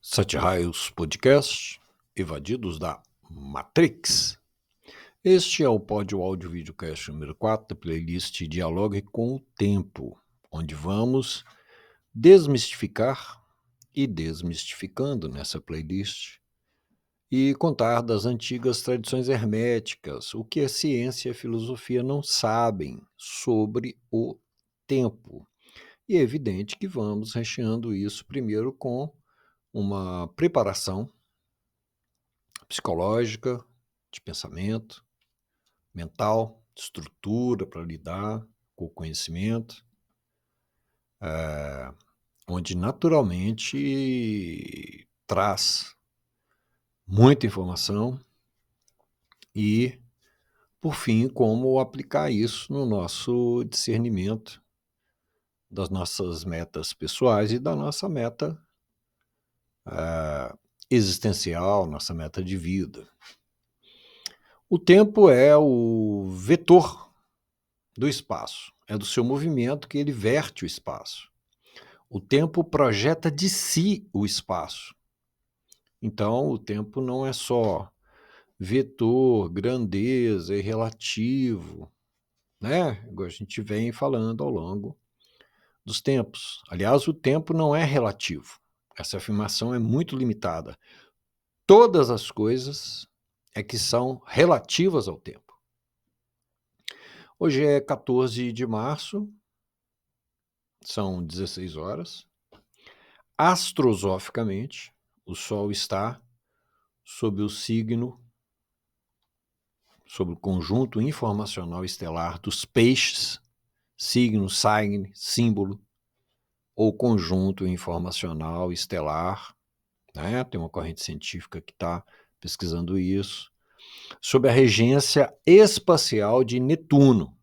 Sete Podcast, evadidos da Matrix. Este é o Pódio Áudio Videocast número 4 da playlist Dialogue com o Tempo, onde vamos desmistificar e desmistificando nessa playlist e contar das antigas tradições herméticas, o que a ciência e a filosofia não sabem sobre o tempo. E é evidente que vamos recheando isso primeiro com uma preparação psicológica, de pensamento, mental, de estrutura para lidar com o conhecimento, onde naturalmente traz muita informação e, por fim, como aplicar isso no nosso discernimento das nossas metas pessoais e da nossa meta existencial, nossa meta de vida. O tempo é o vetor do espaço, é do seu movimento que ele verte o espaço. O tempo projeta de si o espaço. Então, o tempo não é só vetor, grandeza e relativo, né? A gente vem falando ao longo dos tempos. Aliás, o tempo não é relativo. Essa afirmação é muito limitada. Todas as coisas é que são relativas ao tempo. Hoje é 14 de março, são 16 horas. Astrosoficamente, o Sol está sob o signo, sob o conjunto informacional estelar dos peixes, signo, símbolo, ou conjunto informacional estelar, né? Tem uma corrente científica que está pesquisando isso, sob a regência espacial de Netuno.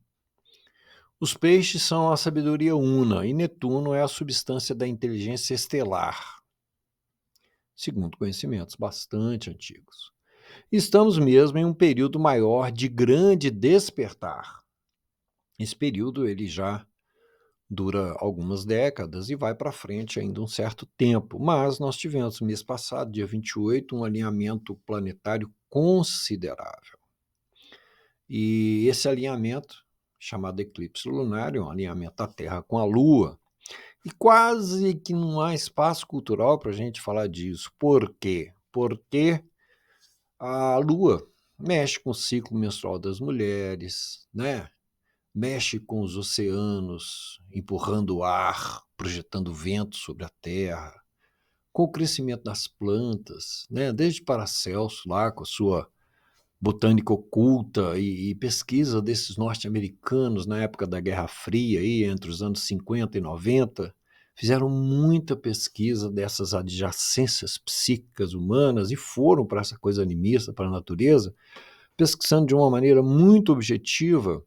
Os peixes são a sabedoria una e Netuno é a substância da inteligência estelar, segundo conhecimentos bastante antigos. Estamos mesmo em um período maior de grande despertar. Esse período ele já dura algumas décadas e vai para frente ainda um certo tempo, mas nós tivemos no mês passado, dia 28, um alinhamento planetário considerável. E esse alinhamento, chamado eclipse lunar, é um alinhamento da Terra com a Lua, e quase que não há espaço cultural para a gente falar disso. Por quê? Porque a Lua mexe com o ciclo menstrual das mulheres, né? Mexe com os oceanos, empurrando o ar, projetando vento sobre a Terra, com o crescimento das plantas, né? Desde Paracelso lá com a sua botânica oculta e pesquisa desses norte-americanos na época da Guerra Fria, aí, entre os anos 50 e 90, fizeram muita pesquisa dessas adjacências psíquicas humanas e foram para essa coisa animista, para a natureza, pesquisando de uma maneira muito objetiva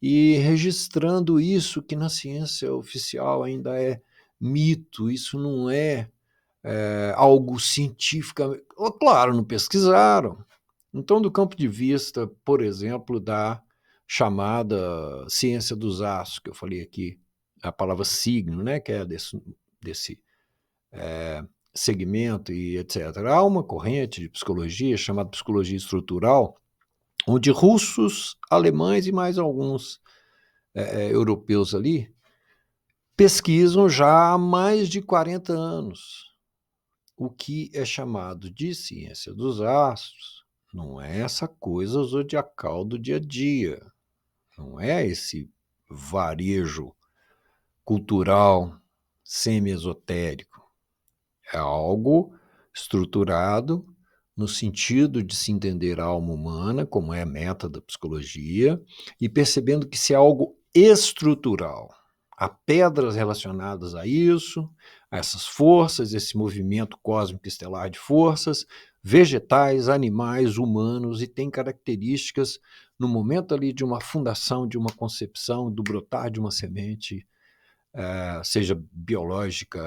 e registrando isso que na ciência oficial ainda é mito, isso não é algo científico. Claro, não pesquisaram. Então, do campo de vista, por exemplo, da chamada ciência dos astros, que eu falei aqui, a palavra signo, né, que é desse segmento e etc. Há uma corrente de psicologia chamada psicologia estrutural, onde russos, alemães e mais alguns europeus ali pesquisam já há mais de 40 anos o que é chamado de ciência dos astros. Não é essa coisa zodiacal do dia a dia, não é esse varejo cultural semi-esotérico. É algo estruturado no sentido de se entender a alma humana, como é a meta da psicologia, e percebendo que se é algo estrutural, há pedras relacionadas a isso, a essas forças, esse movimento cósmico estelar de forças, vegetais, animais, humanos, e tem características no momento ali de uma fundação, de uma concepção, do brotar de uma semente, seja biológica,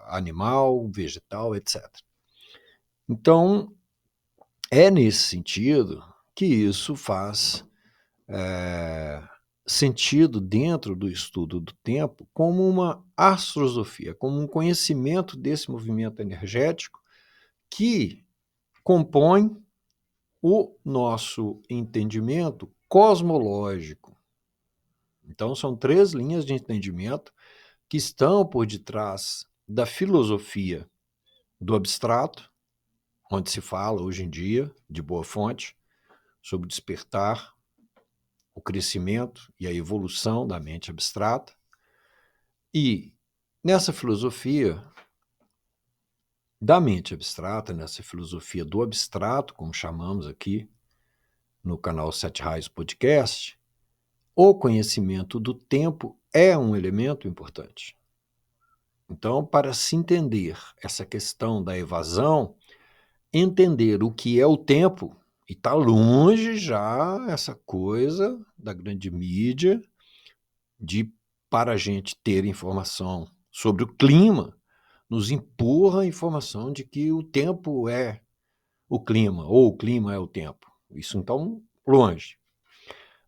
animal, vegetal, etc. Então, é nesse sentido que isso faz sentido dentro do estudo do tempo como uma astrosofia, como um conhecimento desse movimento energético que compõe o nosso entendimento cosmológico. Então, são 3 linhas de entendimento que estão por detrás da filosofia do abstrato, onde se fala hoje em dia, de boa fonte, sobre o despertar, o crescimento e a evolução da mente abstrata. E nessa filosofia da mente abstrata, nessa filosofia do abstrato, como chamamos aqui no canal Sete Raios Podcast, o conhecimento do tempo é um elemento importante. Então, para se entender essa questão da evasão, entender o que é o tempo, e está longe já essa coisa da grande mídia de, para a gente ter informação sobre o clima, nos empurra a informação de que o tempo é o clima, ou o clima é o tempo. Isso, então, longe.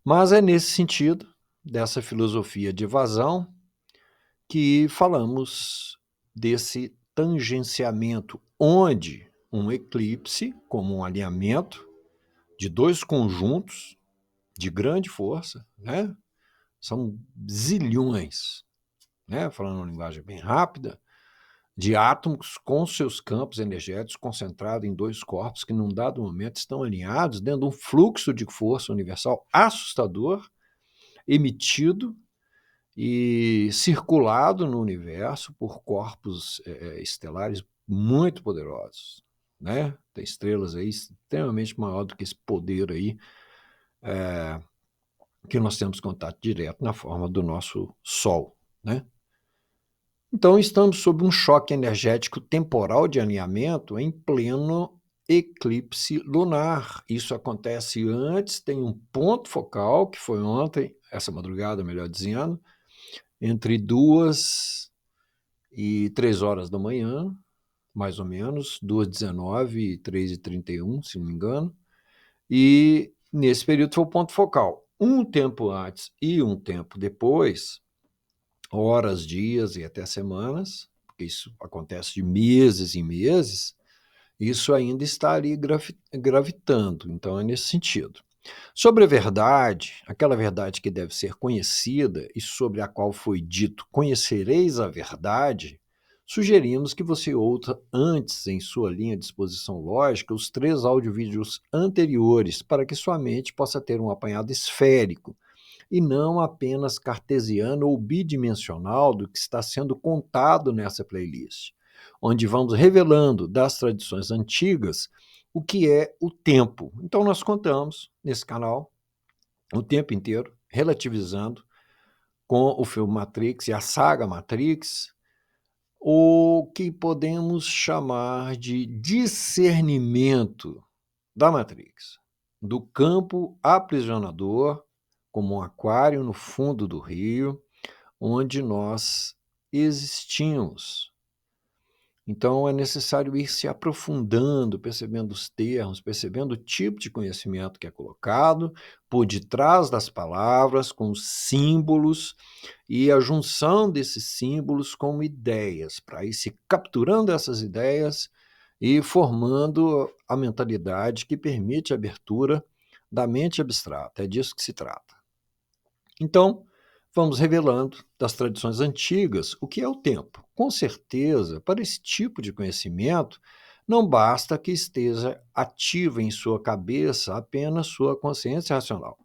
Mas é nesse sentido, dessa filosofia de evasão, que falamos desse tangenciamento, onde um eclipse, como um alinhamento de 2 conjuntos de grande força, né? São zilhões, né? Falando uma linguagem bem rápida, de átomos com seus campos energéticos concentrados em 2 corpos que, num dado momento, estão alinhados dentro de um fluxo de força universal assustador, emitido e circulado no universo por corpos estelares muito poderosos, né? Tem estrelas aí extremamente maior do que esse poder aí, que nós temos contato direto na forma do nosso Sol, né? Então, estamos sob um choque energético temporal de alinhamento em pleno eclipse lunar. Isso acontece antes, tem um ponto focal, que foi ontem, essa madrugada, melhor dizendo, entre 2 e 3 horas da manhã, mais ou menos, 2h19 e 3h31, se não me engano, e nesse período foi o ponto focal. Um tempo antes e um tempo depois, horas, dias e até semanas, porque isso acontece de meses em meses, isso ainda está ali gravitando, então é nesse sentido. Sobre a verdade, aquela verdade que deve ser conhecida e sobre a qual foi dito conhecereis a verdade, sugerimos que você ouça antes, em sua linha de exposição lógica, os 3 audiovídeos anteriores, para que sua mente possa ter um apanhado esférico e não apenas cartesiano ou bidimensional do que está sendo contado nessa playlist, onde vamos revelando das tradições antigas o que é o tempo. Então nós contamos nesse canal o tempo inteiro, relativizando com o filme Matrix e a saga Matrix, o que podemos chamar de discernimento da Matrix, do campo aprisionador, como um aquário no fundo do rio, onde nós existimos. Então é necessário ir se aprofundando, percebendo os termos, percebendo o tipo de conhecimento que é colocado por detrás das palavras, com os símbolos e a junção desses símbolos com ideias, para ir se capturando essas ideias e formando a mentalidade que permite a abertura da mente abstrata. É disso que se trata. Então, vamos revelando das tradições antigas o que é o tempo. Com certeza, para esse tipo de conhecimento, não basta que esteja ativa em sua cabeça apenas sua consciência racional.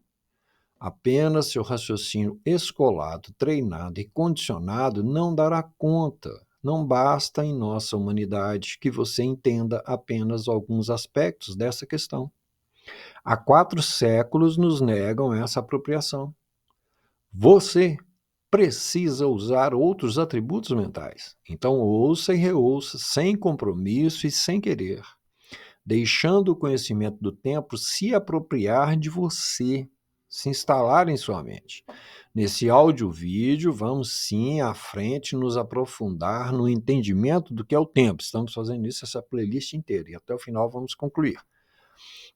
Apenas seu raciocínio escolado, treinado e condicionado não dará conta. Não basta em nossa humanidade que você entenda apenas alguns aspectos dessa questão. Há 4 séculos nos negam essa apropriação. Você precisa usar outros atributos mentais. Então ouça e reouça sem compromisso e sem querer, deixando o conhecimento do tempo se apropriar de você, se instalar em sua mente. Nesse áudio-vídeo, vamos sim à frente nos aprofundar no entendimento do que é o tempo. Estamos fazendo isso essa playlist inteira e até o final vamos concluir.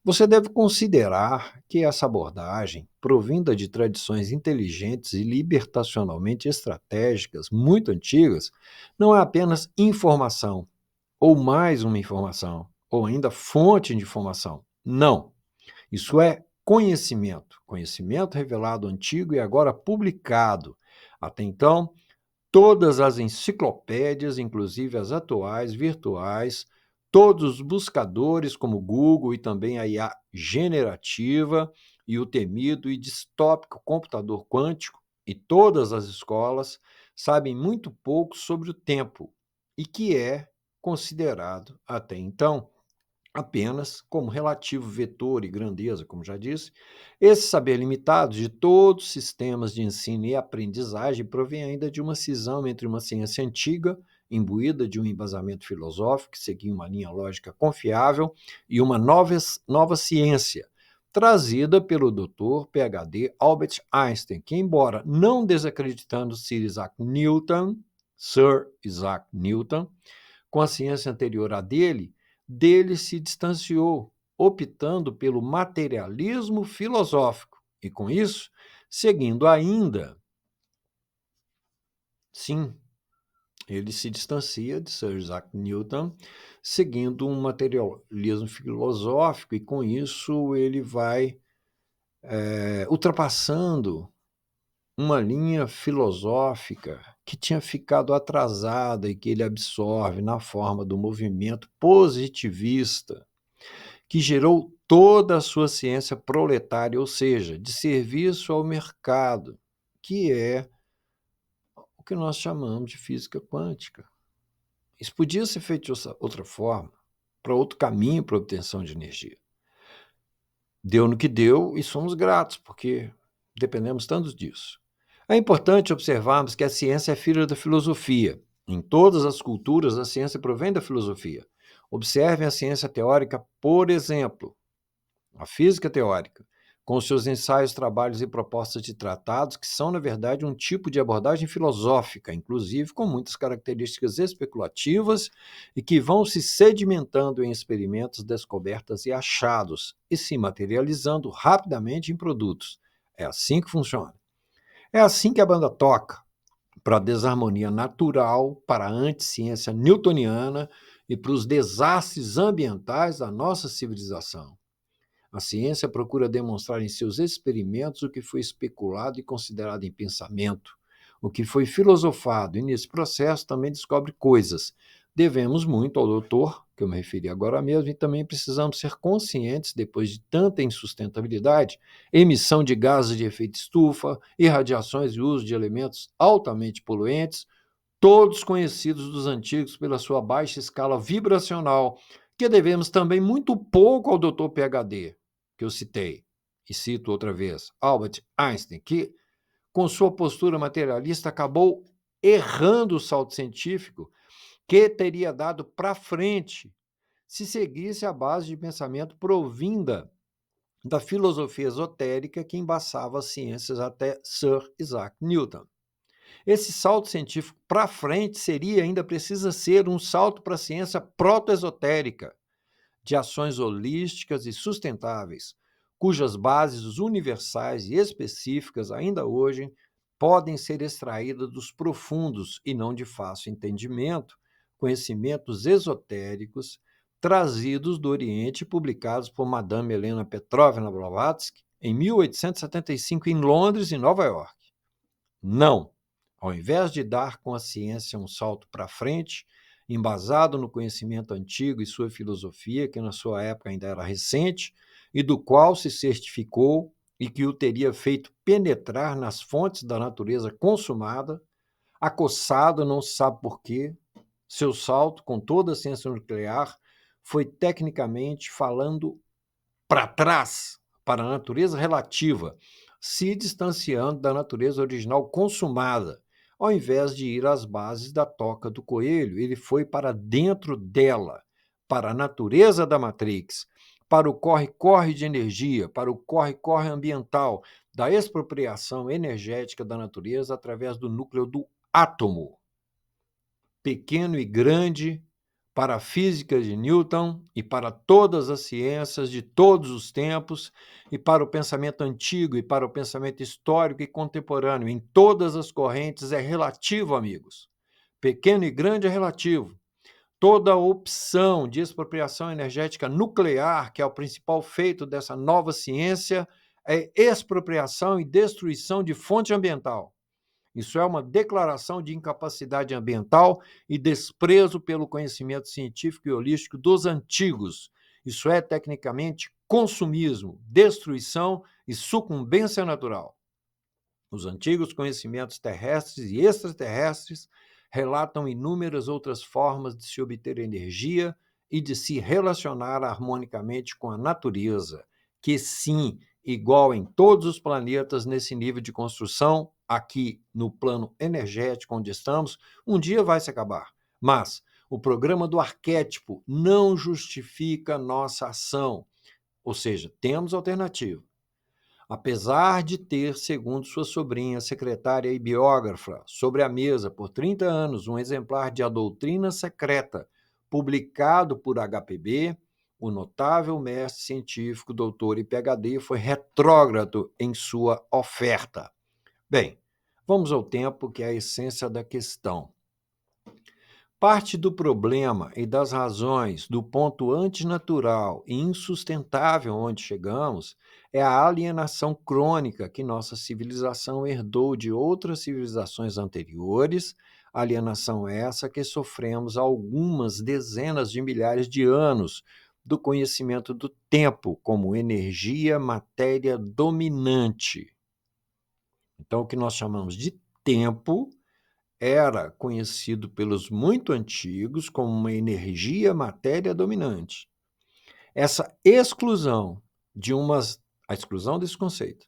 Você deve considerar que essa abordagem, provinda de tradições inteligentes e libertacionalmente estratégicas muito antigas, não é apenas informação, ou mais uma informação, ou ainda fonte de informação. Não. Isso é conhecimento. Conhecimento revelado antigo e agora publicado. Até então, todas as enciclopédias, inclusive as atuais, virtuais, todos os buscadores como Google e também a IA generativa e o temido e distópico computador quântico e todas as escolas sabem muito pouco sobre o tempo e que é considerado até então apenas como relativo vetor e grandeza, como já disse. Esse saber limitado de todos os sistemas de ensino e aprendizagem provém ainda de uma cisão entre uma ciência antiga, imbuída de um embasamento filosófico que seguia uma linha lógica confiável, e uma nova ciência, trazida pelo Dr. PhD Albert Einstein, que, embora não desacreditando Sir Isaac Newton, com a ciência anterior à dele se distanciou, optando pelo materialismo filosófico e, com isso, seguindo ainda. Sim, ele se distancia de Sir Isaac Newton, seguindo um materialismo filosófico, e com isso ele vai ultrapassando uma linha filosófica que tinha ficado atrasada e que ele absorve na forma do movimento positivista, que gerou toda a sua ciência proletária, ou seja, de serviço ao mercado, que é o que nós chamamos de física quântica. Isso podia ser feito de outra forma, para outro caminho para a obtenção de energia. Deu no que deu e somos gratos, porque dependemos tanto disso. É importante observarmos que a ciência é filha da filosofia. Em todas as culturas, a ciência provém da filosofia. Observem a ciência teórica, por exemplo, a física teórica, com seus ensaios, trabalhos e propostas de tratados, que são, na verdade, um tipo de abordagem filosófica, inclusive com muitas características especulativas e que vão se sedimentando em experimentos, descobertas e achados e se materializando rapidamente em produtos. É assim que funciona. É assim que a banda toca, para a desarmonia natural, para a anticiência newtoniana e para os desastres ambientais da nossa civilização. A ciência procura demonstrar em seus experimentos o que foi especulado e considerado em pensamento, o que foi filosofado, e nesse processo também descobre coisas. Devemos muito ao doutor, que eu me referi agora mesmo, e também precisamos ser conscientes, depois de tanta insustentabilidade, emissão de gases de efeito estufa, irradiações e uso de elementos altamente poluentes, todos conhecidos dos antigos pela sua baixa escala vibracional, que devemos também muito pouco ao Dr. PhD, que eu citei, e cito outra vez, Albert Einstein, que, com sua postura materialista, acabou errando o salto científico que teria dado para frente se seguisse a base de pensamento provinda da filosofia esotérica que embaçava as ciências até Sir Isaac Newton. Esse salto científico para frente ainda precisa ser um salto para a ciência proto-esotérica, de ações holísticas e sustentáveis, cujas bases universais e específicas ainda hoje podem ser extraídas dos profundos e não de fácil entendimento conhecimentos esotéricos trazidos do Oriente e publicados por Madame Helena Petrovna Blavatsky em 1875 em Londres e Nova York. Não! Ao invés de dar com a ciência um salto para frente, embasado no conhecimento antigo e sua filosofia, que na sua época ainda era recente, e do qual se certificou e que o teria feito penetrar nas fontes da natureza consumada, acossado não se sabe por quê, seu salto, com toda a ciência nuclear, foi tecnicamente falando para trás, para a natureza relativa, se distanciando da natureza original consumada. Ao invés de ir às bases da toca do coelho, ele foi para dentro dela, para a natureza da Matrix, para o corre-corre de energia, para o corre-corre ambiental, da expropriação energética da natureza através do núcleo do átomo, pequeno e grande, para a física de Newton e para todas as ciências de todos os tempos e para o pensamento antigo e para o pensamento histórico e contemporâneo. Em todas as correntes é relativo, amigos. Pequeno e grande é relativo. Toda opção de expropriação energética nuclear, que é o principal feito dessa nova ciência, é expropriação e destruição de fonte ambiental. Isso é uma declaração de incapacidade ambiental e desprezo pelo conhecimento científico e holístico dos antigos. Isso é, tecnicamente, consumismo, destruição e sucumbência natural. Os antigos conhecimentos terrestres e extraterrestres relatam inúmeras outras formas de se obter energia e de se relacionar harmonicamente com a natureza, que sim, igual em todos os planetas nesse nível de construção, aqui no plano energético onde estamos, um dia vai se acabar. Mas o programa do arquétipo não justifica nossa ação, ou seja, temos alternativa. Apesar de ter, segundo sua sobrinha, secretária e biógrafa, sobre a mesa por 30 anos um exemplar de A Doutrina Secreta, publicado por HPB, o notável mestre científico, doutor e PhD foi retrógrado em sua oferta. Bem, vamos ao tempo, que é a essência da questão. Parte do problema e das razões do ponto antinatural e insustentável onde chegamos é a alienação crônica que nossa civilização herdou de outras civilizações anteriores, alienação essa que sofremos há algumas dezenas de milhares de anos do conhecimento do tempo como energia, matéria dominante. Então, o que nós chamamos de tempo era conhecido pelos muito antigos como uma energia matéria dominante. Essa exclusão a exclusão desse conceito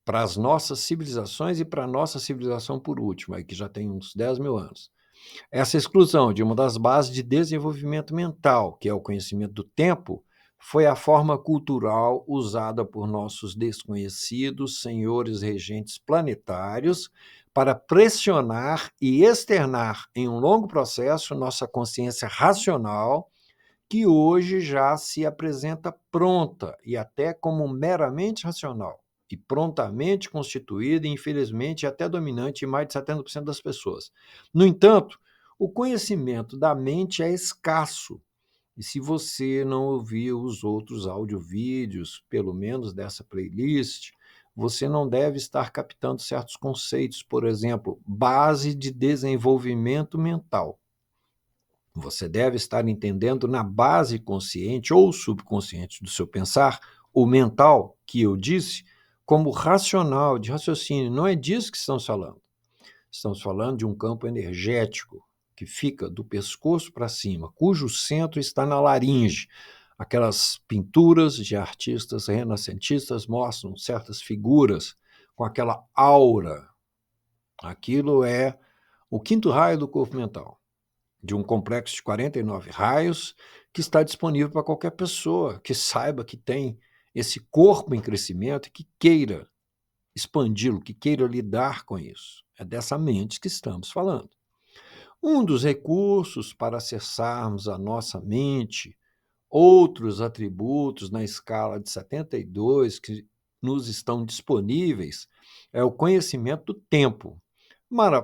para as nossas civilizações e para a nossa civilização por último, aí que já tem uns 10 mil anos. Essa exclusão de uma das bases de desenvolvimento mental, que é o conhecimento do tempo, foi a forma cultural usada por nossos desconhecidos senhores regentes planetários para pressionar e externar em um longo processo nossa consciência racional, que hoje já se apresenta pronta e até como meramente racional, e prontamente constituída e, infelizmente, até dominante em mais de 70% das pessoas. No entanto, o conhecimento da mente é escasso. E se você não ouviu os outros audiovídeos, pelo menos dessa playlist, você não deve estar captando certos conceitos, por exemplo, base de desenvolvimento mental. Você deve estar entendendo na base consciente ou subconsciente do seu pensar, o mental, que eu disse, como racional, de raciocínio. Não é disso que estamos falando. Estamos falando de um campo energético que fica do pescoço para cima, cujo centro está na laringe. Aquelas pinturas de artistas renascentistas mostram certas figuras com aquela aura. Aquilo é o quinto raio do corpo mental, de um complexo de 49 raios que está disponível para qualquer pessoa que saiba que tem esse corpo em crescimento e que queira expandi-lo, que queira lidar com isso. É dessa mente que estamos falando. Um dos recursos para acessarmos a nossa mente, outros atributos na escala de 72 que nos estão disponíveis, é o conhecimento do tempo.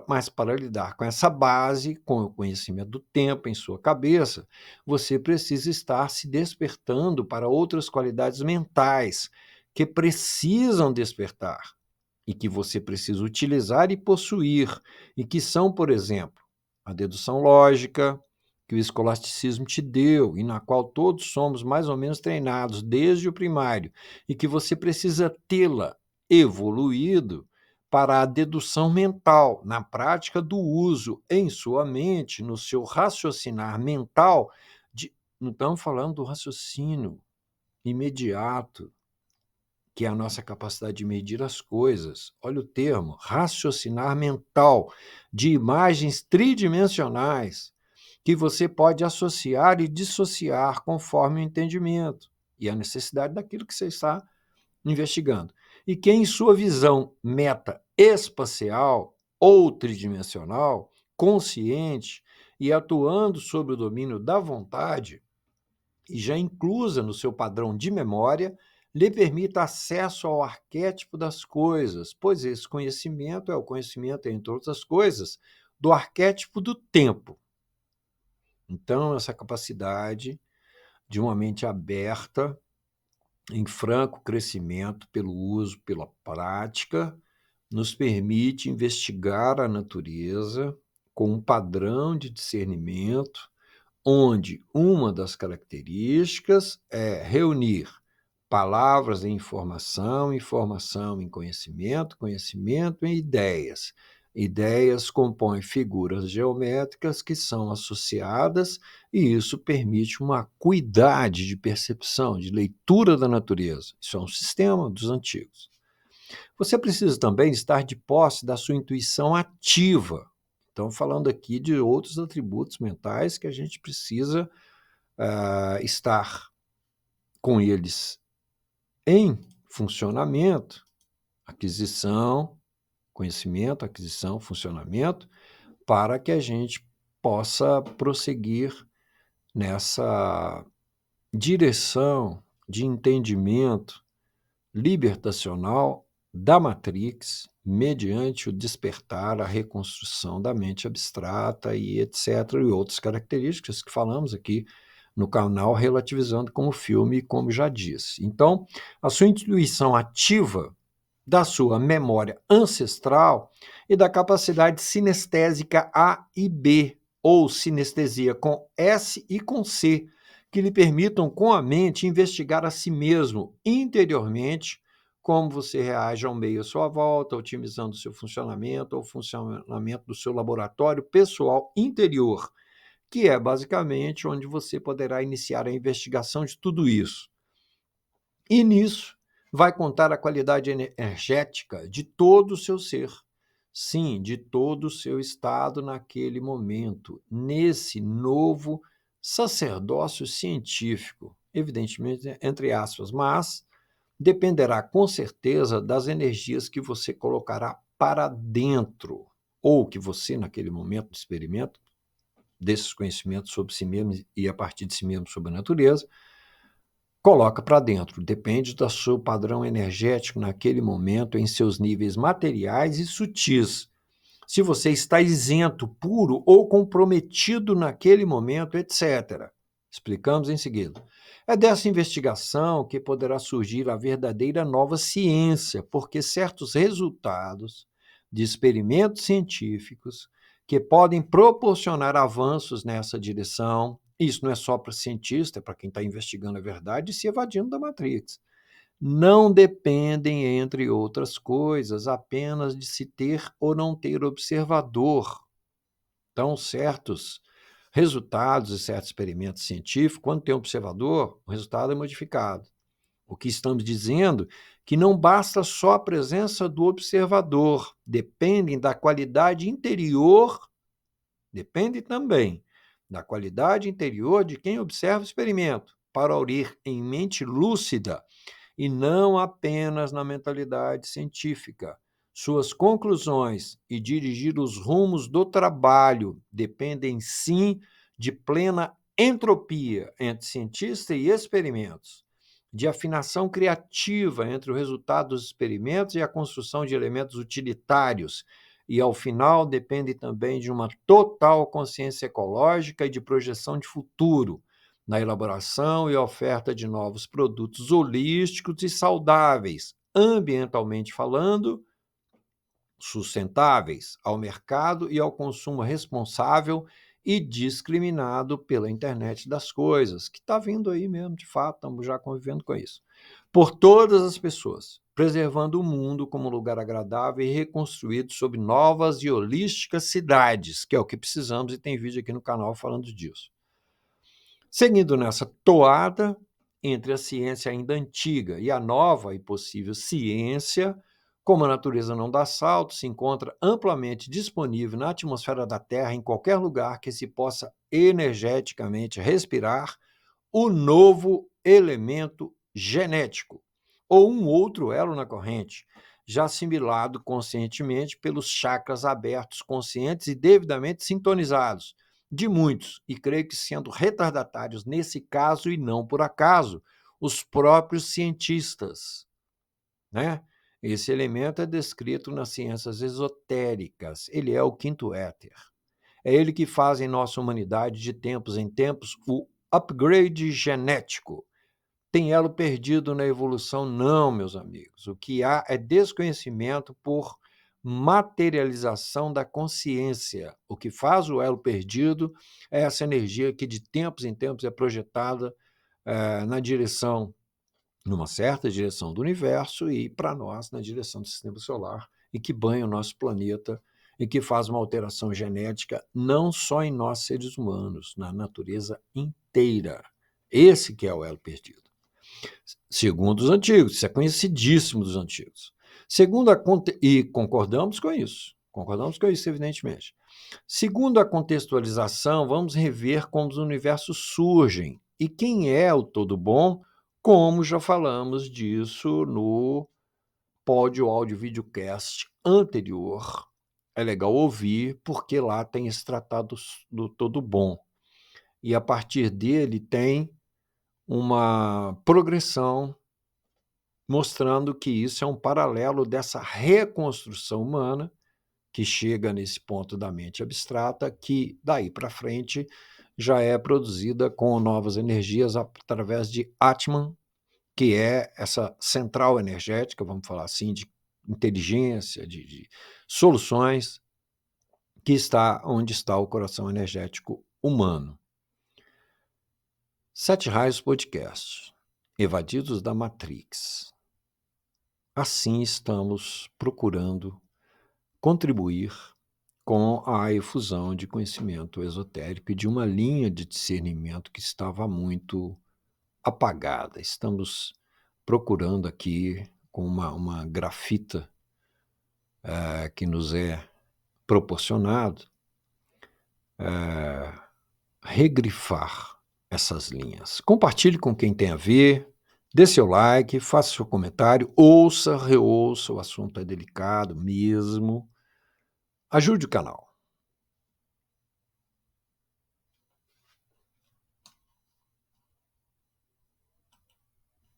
Mas para lidar com essa base, com o conhecimento do tempo em sua cabeça, você precisa estar se despertando para outras qualidades mentais que precisam despertar e que você precisa utilizar e possuir, e que são, por exemplo, a dedução lógica, que o escolasticismo te deu e na qual todos somos mais ou menos treinados desde o primário, e que você precisa tê-la evoluído para a dedução mental, na prática do uso em sua mente, no seu raciocinar mental. Não estamos falando do raciocínio imediato, que é a nossa capacidade de medir as coisas. Olha o termo, raciocinar mental, de imagens tridimensionais, que você pode associar e dissociar conforme o entendimento e a necessidade daquilo que você está investigando. E que, em sua visão meta espacial ou tridimensional, consciente e atuando sobre o domínio da vontade, e já inclusa no seu padrão de memória, lhe permita acesso ao arquétipo das coisas, pois esse conhecimento é o conhecimento, entre outras coisas, do arquétipo do tempo. Então, essa capacidade de uma mente aberta, em franco crescimento pelo uso, pela prática, nos permite investigar a natureza com um padrão de discernimento, onde uma das características é reunir palavras em informação, informação em conhecimento, conhecimento em ideias. Ideias compõem figuras geométricas que são associadas, e isso permite uma acuidade de percepção, de leitura da natureza. Isso é um sistema dos antigos. Você precisa também estar de posse da sua intuição ativa. Então, falando aqui de outros atributos mentais que a gente precisa estar com eles em funcionamento, aquisição, conhecimento, aquisição, funcionamento, para que a gente possa prosseguir nessa direção de entendimento libertacional da Matrix, mediante o despertar, a reconstrução da mente abstrata e etc., e outras características que falamos aqui no canal, relativizando como filme, como já disse. Então, a sua intuição ativa da sua memória ancestral e da capacidade sinestésica A e B, ou sinestesia com S e com C, que lhe permitam, com a mente, investigar a si mesmo interiormente, como você reage ao meio à sua volta, otimizando o seu funcionamento ou funcionamento do seu laboratório pessoal interior, que é basicamente onde você poderá iniciar a investigação de tudo isso. E nisso vai contar a qualidade energética de todo o seu ser. Sim, de todo o seu estado naquele momento, nesse novo sacerdócio científico, evidentemente, entre aspas, mas dependerá com certeza das energias que você colocará para dentro, ou que você, naquele momento do experimento, desses conhecimentos sobre si mesmo e a partir de si mesmo sobre a natureza, coloca para dentro. Depende do seu padrão energético naquele momento, em seus níveis materiais e sutis. Se você está isento, puro ou comprometido naquele momento, etc. Explicamos em seguida. É dessa investigação que poderá surgir a verdadeira nova ciência, porque certos resultados de experimentos científicos que podem proporcionar avanços nessa direção, isso não é só para cientista, é para quem está investigando a verdade e se evadindo da Matrix, não dependem, entre outras coisas, apenas de se ter ou não ter observador. Então, certos resultados e certos experimentos científicos, quando tem observador, o resultado é modificado. O que estamos dizendo é que não basta só a presença do observador, dependem da qualidade interior, depende também da qualidade interior de quem observa o experimento, para aurir em mente lúcida e não apenas na mentalidade científica. Suas conclusões e dirigir os rumos do trabalho dependem, sim, de plena entropia entre cientista e experimentos, de afinação criativa entre o resultado dos experimentos e a construção de elementos utilitários, e, ao final, depende também de uma total consciência ecológica e de projeção de futuro, na elaboração e oferta de novos produtos holísticos e saudáveis, ambientalmente falando, sustentáveis ao mercado e ao consumo responsável e discriminado pela internet das coisas, que está vindo aí mesmo, de fato, estamos já convivendo com isso, por todas as pessoas, preservando o mundo como um lugar agradável e reconstruído sob novas e holísticas cidades, que é o que precisamos, e tem vídeo aqui no canal falando disso. Seguindo nessa toada entre a ciência ainda antiga e a nova e possível ciência, como a natureza não dá salto, se encontra amplamente disponível na atmosfera da Terra, em qualquer lugar que se possa energeticamente respirar, o novo elemento genético, ou um outro elo na corrente, já assimilado conscientemente pelos chakras abertos, conscientes e devidamente sintonizados, de muitos, e creio que sendo retardatários nesse caso e não por acaso, os próprios cientistas, né? Esse elemento é descrito nas ciências esotéricas, ele é o quinto éter. É ele que faz em nossa humanidade, de tempos em tempos, o upgrade genético. Tem elo perdido na evolução? Não, meus amigos. O que há é desconhecimento por materialização da consciência. O que faz o elo perdido é essa energia que de tempos em tempos é projetada na direção, numa certa direção do universo e, para nós, na direção do sistema solar, e que banha o nosso planeta e que faz uma alteração genética não só em nós seres humanos, na natureza inteira. Esse que é o elo perdido. Segundo os antigos, isso é conhecidíssimo dos antigos. E concordamos com isso, evidentemente. Segundo a contextualização, vamos rever como os universos surgem e quem é o todo bom, como já falamos disso no pódio áudio videocast anterior. É legal ouvir, porque lá tem esse tratado do todo bom. E a partir dele tem uma progressão mostrando que isso é um paralelo dessa reconstrução humana que chega nesse ponto da mente abstrata, que daí para frente já é produzida com novas energias através de Atman, que é essa central energética, vamos falar assim, de inteligência, de soluções, que está onde está o coração energético humano. Sete Raios Podcast, Evadidos da Matrix. Assim estamos procurando contribuir com a efusão de conhecimento esotérico e de uma linha de discernimento que estava muito apagada. Estamos procurando aqui, com uma grafita que nos é proporcionado, regrifar essas linhas. Compartilhe com quem tem a ver, dê seu like, faça seu comentário, ouça, reouça, o assunto é delicado mesmo. Ajude o canal.